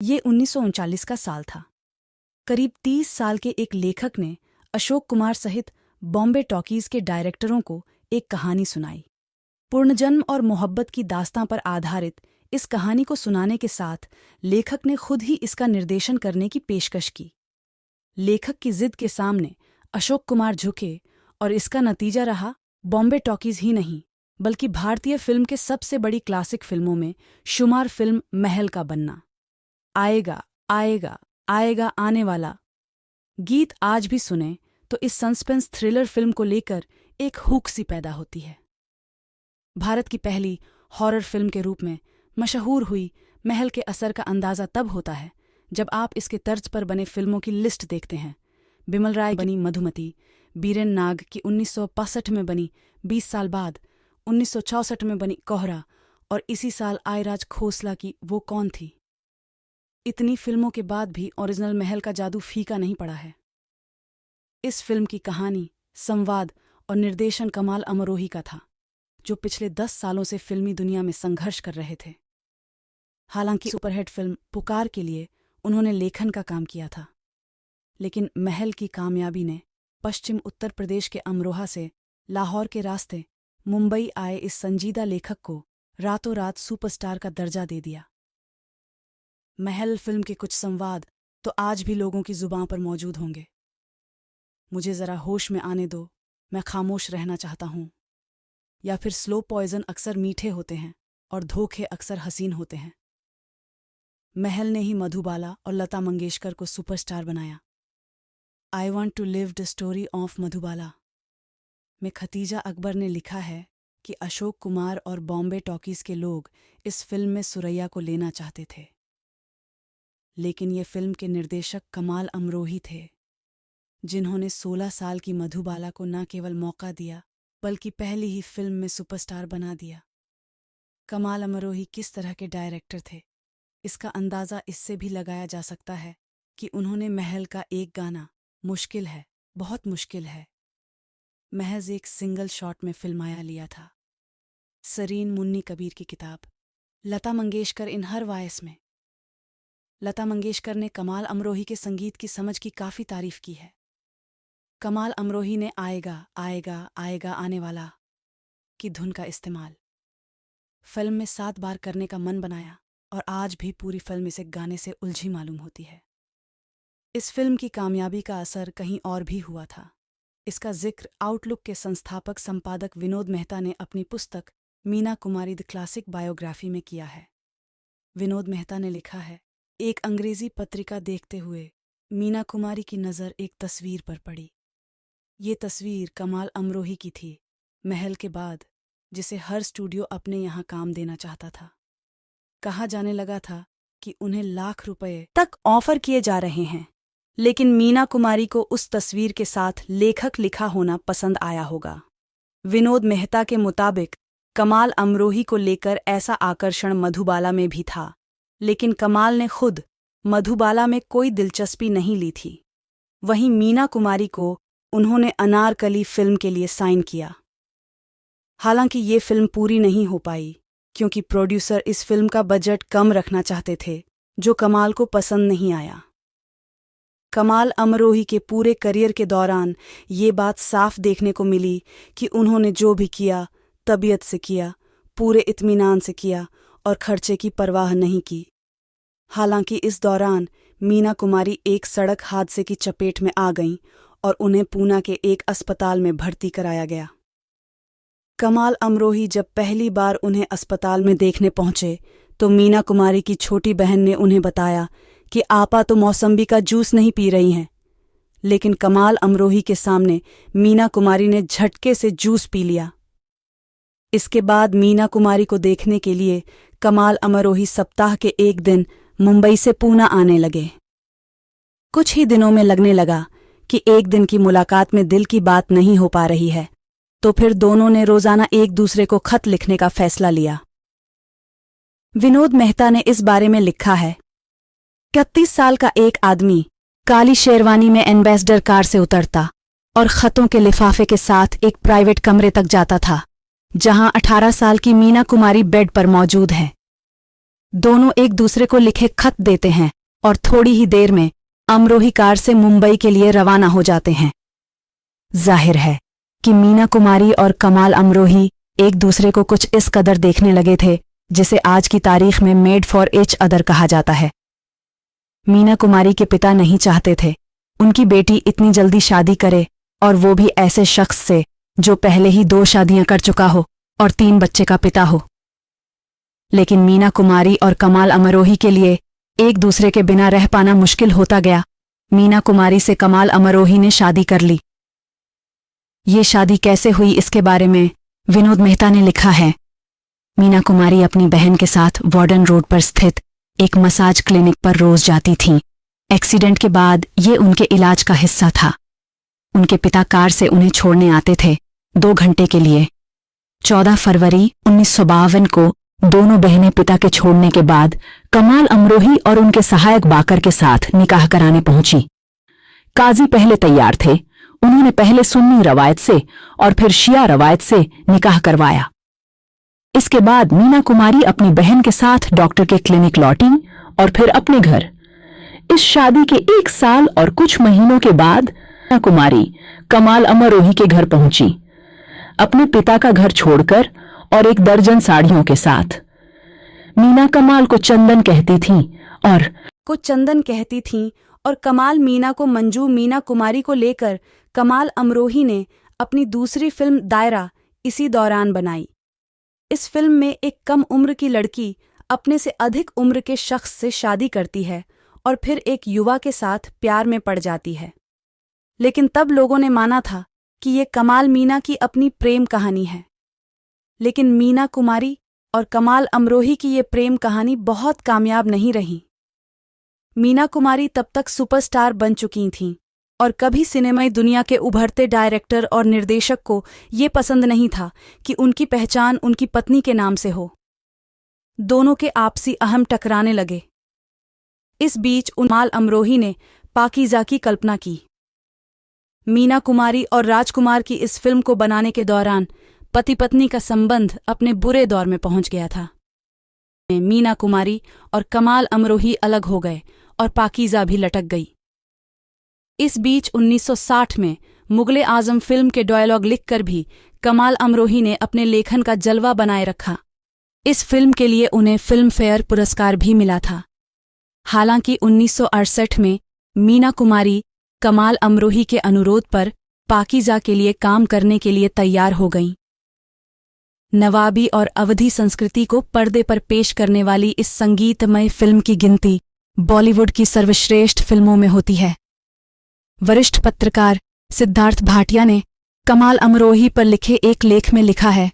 ये 1939 का साल था। करीब 30 साल के एक लेखक ने अशोक कुमार सहित बॉम्बे टॉकीज के डायरेक्टरों को एक कहानी सुनाई। पुनर्जन्म और मोहब्बत की दास्तां पर आधारित इस कहानी को सुनाने के साथ लेखक ने खुद ही इसका निर्देशन करने की पेशकश की। लेखक की जिद के सामने अशोक कुमार झुके और इसका नतीजा रहा बॉम्बे टॉकीज ही नहीं बल्कि भारतीय फिल्म के सबसे बड़ी क्लासिक फिल्मों में शुमार फिल्म महल का बनना। आएगा आएगा आएगा आने वाला गीत आज भी सुने तो इस सस्पेंस थ्रिलर फिल्म को लेकर एक हुक सी पैदा होती है। भारत की पहली हॉरर फिल्म के रूप में मशहूर हुई महल के असर का अंदाज़ा तब होता है जब आप इसके तर्ज पर बने फिल्मों की लिस्ट देखते हैं। बिमल राय बनी मधुमती, बीरेन नाग की 1965 में बनी 20 साल बाद, 1964 में बनी कोहरा और इसी साल आयराज खोसला की वो कौन थी। इतनी फिल्मों के बाद भी ओरिजिनल महल का जादू फीका नहीं पड़ा है। इस फिल्म की कहानी, संवाद और निर्देशन कमाल अमरोही का था, जो पिछले 10 सालों से फिल्मी दुनिया में संघर्ष कर रहे थे। हालांकि सुपरहिट फिल्म पुकार के लिए उन्होंने लेखन का काम किया था, लेकिन महल की कामयाबी ने पश्चिम उत्तर प्रदेश के अमरोहा से लाहौर के रास्ते मुंबई आए इस संजीदा लेखक को रातों रात सुपरस्टार का दर्जा दे दिया। महल फिल्म के कुछ संवाद तो आज भी लोगों की जुबां पर मौजूद होंगे। मुझे जरा होश में आने दो, मैं खामोश रहना चाहता हूं। या फिर स्लो पॉइजन अक्सर मीठे होते हैं और धोखे अक्सर हसीन होते हैं। महल ने ही मधुबाला और लता मंगेशकर को सुपरस्टार बनाया। I want to live the story of Madhubala में खतीजा अकबर ने लिखा है कि अशोक कुमार और बॉम्बे टॉकीज के लोग इस फिल्म में सुरैया को लेना चाहते थे, लेकिन ये फिल्म के निर्देशक कमाल अमरोही थे, जिन्होंने 16 साल की मधुबाला को न केवल मौका दिया बल्कि पहली ही फिल्म में सुपरस्टार बना दिया। कमाल अमरोही किस तरह के डायरेक्टर थे, इसका अंदाज़ा इससे भी लगाया जा सकता है कि उन्होंने महल का एक गाना मुश्किल है, बहुत मुश्किल है, महज एक सिंगल शॉट में फिल्माया लिया था। सरीन मुन्नी कबीर की किताब लता मंगेशकर इन हर वायस में। लता मंगेशकर ने कमाल अमरोही के संगीत की समझ की काफ़ी तारीफ की है। कमाल अमरोही ने आएगा आएगा आएगा आने वाला की धुन का इस्तेमाल फिल्म में 7 बार करने का मन बनाया और आज भी पूरी फिल्म इसे गाने से उलझी मालूम होती है। इस फिल्म की कामयाबी का असर कहीं और भी हुआ था। इसका जिक्र आउटलुक के संस्थापक संपादक विनोद मेहता ने अपनी पुस्तक Meena Kumari the classic biography में किया है। विनोद मेहता ने लिखा है, एक अंग्रेजी पत्रिका देखते हुए मीना कुमारी की नज़र एक तस्वीर पर पड़ी। ये तस्वीर कमाल अमरोही की थी, महल के बाद, जिसे हर स्टूडियो अपने यहाँ काम देना चाहता था। कहा जाने लगा था कि उन्हें लाख रुपए तक ऑफर किए जा रहे हैं, लेकिन मीना कुमारी को उस तस्वीर के साथ लेखक लिखा होना पसंद आया होगा। विनोद मेहता के मुताबिक कमाल अमरोही को लेकर ऐसा आकर्षण मधुबाला में भी था, लेकिन कमाल ने खुद मधुबाला में कोई दिलचस्पी नहीं ली थी। वहीं मीना कुमारी को उन्होंने अनारकली फिल्म के लिए साइन किया। हालांकि ये फिल्म पूरी नहीं हो पाई क्योंकि प्रोड्यूसर इस फिल्म का बजट कम रखना चाहते थे, जो कमाल को पसंद नहीं आया। कमाल अमरोही के पूरे करियर के दौरान ये बात साफ देखने को मिली कि उन्होंने जो भी किया तबीयत से किया, पूरे इत्मीनान से किया और खर्चे की परवाह नहीं की। हालांकि इस दौरान मीना कुमारी एक सड़क हादसे की चपेट में आ गईं और उन्हें पूना के एक अस्पताल में भर्ती कराया गया। कमाल अमरोही जब पहली बार उन्हें अस्पताल में देखने पहुंचे तो मीना कुमारी की छोटी बहन ने उन्हें बताया कि आपा तो मौसम्बी का जूस नहीं पी रही हैं, लेकिन कमाल अमरोही के सामने मीना कुमारी ने झटके से जूस पी लिया। इसके बाद मीना कुमारी को देखने के लिए कमाल अमरोही सप्ताह के एक दिन मुंबई से पूना आने लगे। कुछ ही दिनों में लगने लगा कि एक दिन की मुलाकात में दिल की बात नहीं हो पा रही है, तो फिर दोनों ने रोजाना एक दूसरे को खत लिखने का फैसला लिया। विनोद मेहता ने इस बारे में लिखा है, 31 साल का एक आदमी काली शेरवानी में एम्बेसडर कार से उतरता और खतों के लिफाफे के साथ एक प्राइवेट कमरे तक जाता था, जहां 18 साल की मीना कुमारी बेड पर मौजूद है। दोनों एक दूसरे को लिखे खत देते हैं और थोड़ी ही देर में अमरोही कार से मुंबई के लिए रवाना हो जाते हैं। जाहिर है कि मीना कुमारी और कमाल अमरोही एक दूसरे को कुछ इस कदर देखने लगे थे जिसे आज की तारीख में मेड फॉर ईच अदर कहा जाता है। मीना कुमारी के पिता नहीं चाहते थे उनकी बेटी इतनी जल्दी शादी करे, और वो भी ऐसे शख्स से जो पहले ही 2 शादियां कर चुका हो और 3 बच्चे का पिता हो। लेकिन मीना कुमारी और कमाल अमरोही के लिए एक दूसरे के बिना रह पाना मुश्किल होता गया। मीना कुमारी से कमाल अमरोही ने शादी कर ली। ये शादी कैसे हुई इसके बारे में विनोद मेहता ने लिखा है। मीना कुमारी अपनी बहन के साथ वार्डन रोड पर स्थित एक मसाज क्लिनिक पर रोज जाती थीं। एक्सीडेंट के बाद ये उनके इलाज का हिस्सा था। उनके पिता कार से उन्हें छोड़ने आते थे 2 घंटे के लिए। 14 फरवरी 1952 को दोनों बहनें पिता के छोड़ने के बाद कमाल अमरोही और उनके सहायक बाकर के साथ निकाह कराने पहुंची। काजी पहले तैयार थे। उन्होंने पहले सुन्नी रवायत से और फिर शिया रवायत से निकाह करवाया। इसके बाद मीना कुमारी अपनी बहन के साथ डॉक्टर के क्लिनिक लौटी और फिर अपने घर। इस शादी के 1 साल और कुछ महीनों के बाद मीना कुमारी कमाल अमरोही के घर पहुंची, अपने पिता का घर छोड़कर और 1 दर्जन साड़ियों के साथ। मीना कमाल को चंदन कहती थीं और कमाल मीना को मंजू। मीना कुमारी को लेकर कमाल अमरोही ने अपनी दूसरी फिल्म दायरा इसी दौरान बनाई। इस फिल्म में एक कम उम्र की लड़की अपने से अधिक उम्र के शख्स से शादी करती है और फिर एक युवा के साथ प्यार में पड़ जाती है। लेकिन तब लोगों ने माना था कि ये कमाल मीना की अपनी प्रेम कहानी है। लेकिन मीना कुमारी और कमाल अमरोही की ये प्रेम कहानी बहुत कामयाब नहीं रही। मीना कुमारी तब तक सुपरस्टार बन चुकी थीं और कभी सिनेमाई दुनिया के उभरते डायरेक्टर और निर्देशक को ये पसंद नहीं था कि उनकी पहचान उनकी पत्नी के नाम से हो। दोनों के आपसी अहम टकराने लगे। इस बीच कमाल अमरोही ने पाकीज़ा की कल्पना की। मीना कुमारी और राजकुमार की इस फिल्म को बनाने के दौरान पति पत्नी का संबंध अपने बुरे दौर में पहुंच गया था। मीना कुमारी और कमाल अमरोही अलग हो गए और पाकीज़ा भी लटक गई। इस बीच 1960 में मुगले आजम फिल्म के डायलॉग लिखकर भी कमाल अमरोही ने अपने लेखन का जलवा बनाए रखा। इस फिल्म के लिए उन्हें फिल्म फेयर पुरस्कार भी मिला था। हालांकि 1968 में मीना कुमारी कमाल अमरोही के अनुरोध पर पाकीज़ा के लिए काम करने के लिए तैयार हो गईं। नवाबी और अवधी संस्कृति को पर्दे पर पेश करने वाली इस संगीतमय फिल्म की गिनती बॉलीवुड की सर्वश्रेष्ठ फिल्मों में होती है। वरिष्ठ पत्रकार सिद्धार्थ भाटिया ने कमाल अमरोही पर लिखे एक लेख में लिखा है,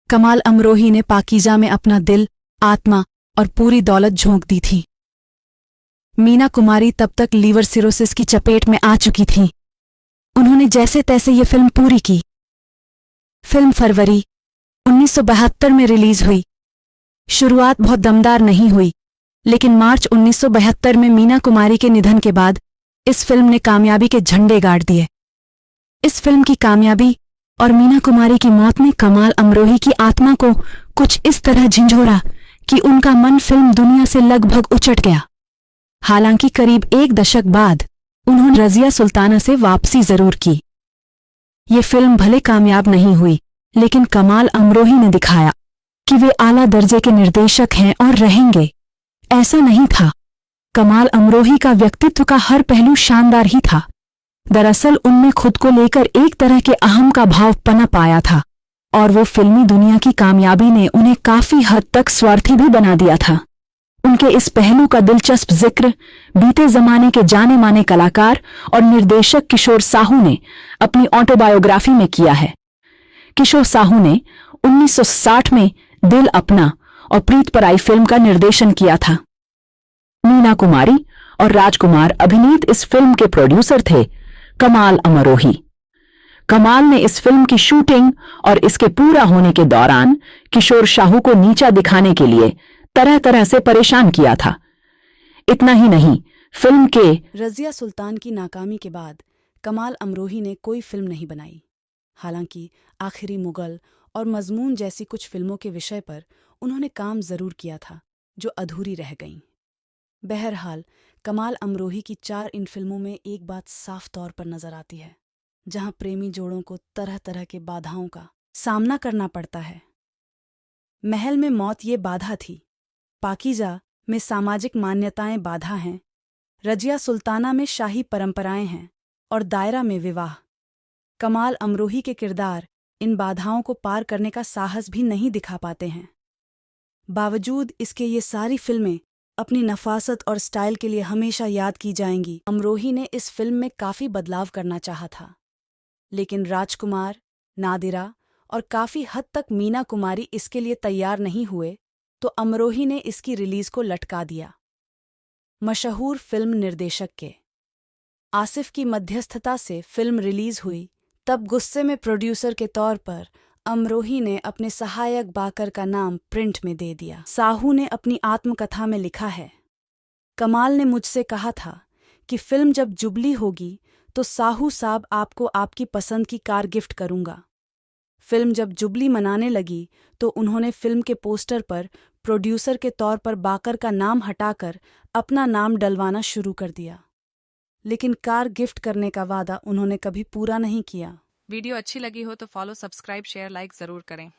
कमाल अमरोही ने पाकीज़ा में अपना दिल, आत्मा और पूरी दौलत झोंक दी थी। मीना कुमारी तब तक लीवर सिरोसिस की चपेट में आ चुकी थी। उन्होंने जैसे तैसे ये फिल्म पूरी की। फिल्म फरवरी 1972 में रिलीज हुई। शुरुआत बहुत दमदार नहीं हुई, लेकिन मार्च 1972 में मीना कुमारी के निधन के बाद इस फिल्म ने कामयाबी के झंडे गाड़ दिए। इस फिल्म की कामयाबी और मीना कुमारी की मौत ने कमाल अमरोही की आत्मा को कुछ इस तरह झंझोड़ा कि उनका मन फिल्म दुनिया से लगभग उचट गया। हालांकि करीब 1 दशक बाद उन्होंने रज़िया सुल्ताना से वापसी जरूर की। ये फिल्म भले कामयाब नहीं हुई, लेकिन कमाल अमरोही ने दिखाया कि वे आला दर्जे के निर्देशक हैं और रहेंगे। ऐसा नहीं था। कमाल अमरोही का व्यक्तित्व का हर पहलू शानदार ही था। दरअसल उनमें खुद को लेकर एक तरह के अहम का भाव पनप आया था और वो फिल्मी दुनिया की कामयाबी ने उन्हें काफी हद तक स्वार्थी भी बना दिया था। उनके इस पहलू का दिलचस्प जिक्र बीते जमाने के जाने माने कलाकार और निर्देशक किशोर साहू ने अपनी ऑटोबायोग्राफी में किया है। किशोर साहू ने 1960 में दिल अपना और प्रीत पराई फिल्म का निर्देशन किया था। मीना कुमारी और राजकुमार अभिनीत इस फिल्म के प्रोड्यूसर थे कमाल अमरोही। कमाल ने इस फिल्म की शूटिंग और इसके पूरा होने के दौरान किशोर साहू को नीचा दिखाने के लिए तरह तरह से परेशान किया था। इतना ही नहीं, फिल्म के रज़िया सुल्तान की नाकामी के बाद कमाल अमरोही ने कोई फिल्म नहीं बनाई। हालांकि आखिरी मुगल और मजमून जैसी कुछ फिल्मों के विषय पर उन्होंने काम जरूर किया था जो अधूरी रह गईं। बहरहाल कमाल अमरोही की 4 इन फिल्मों में एक बात साफ तौर पर नजर आती है, जहां प्रेमी जोड़ों को तरह तरह के बाधाओं का सामना करना पड़ता है। महल में मौत ये बाधा थी, पाकीज़ा में सामाजिक मान्यताएं बाधा हैं, रजिया सुल्ताना में शाही परंपराएं हैं और दायरा में विवाह। कमाल अमरोही के किरदार इन बाधाओं को पार करने का साहस भी नहीं दिखा पाते हैं। बावजूद इसके ये सारी फिल्में अपनी नफासत और स्टाइल के लिए हमेशा याद की जाएंगी। अमरोही ने इस फिल्म में काफ़ी बदलाव करना चाहा था, लेकिन राजकुमार, नादिरा और काफ़ी हद तक मीना कुमारी इसके लिए तैयार नहीं हुए, तो अमरोही ने इसकी रिलीज को लटका दिया। मशहूर फिल्म निर्देशक के आसिफ की मध्यस्थता से फिल्म रिलीज हुई, तब गुस्से में प्रोड्यूसर के तौर पर अमरोही ने अपने सहायक बाकर का नाम प्रिंट में दे दिया। साहू ने अपनी आत्मकथा में लिखा है, कमाल ने मुझसे कहा था कि फिल्म जब जुबली होगी तो साहू साहब आपको आपकी पसंद की कार गिफ्ट करूंगा। फिल्म जब जुबली मनाने लगी तो उन्होंने फिल्म के पोस्टर पर प्रोड्यूसर के तौर पर बाकर का नाम हटाकर अपना नाम डलवाना शुरू कर दिया, लेकिन कार गिफ्ट करने का वादा उन्होंने कभी पूरा नहीं किया। वीडियो अच्छी लगी हो तो फॉलो, सब्सक्राइब, शेयर, लाइक ज़रूर करें।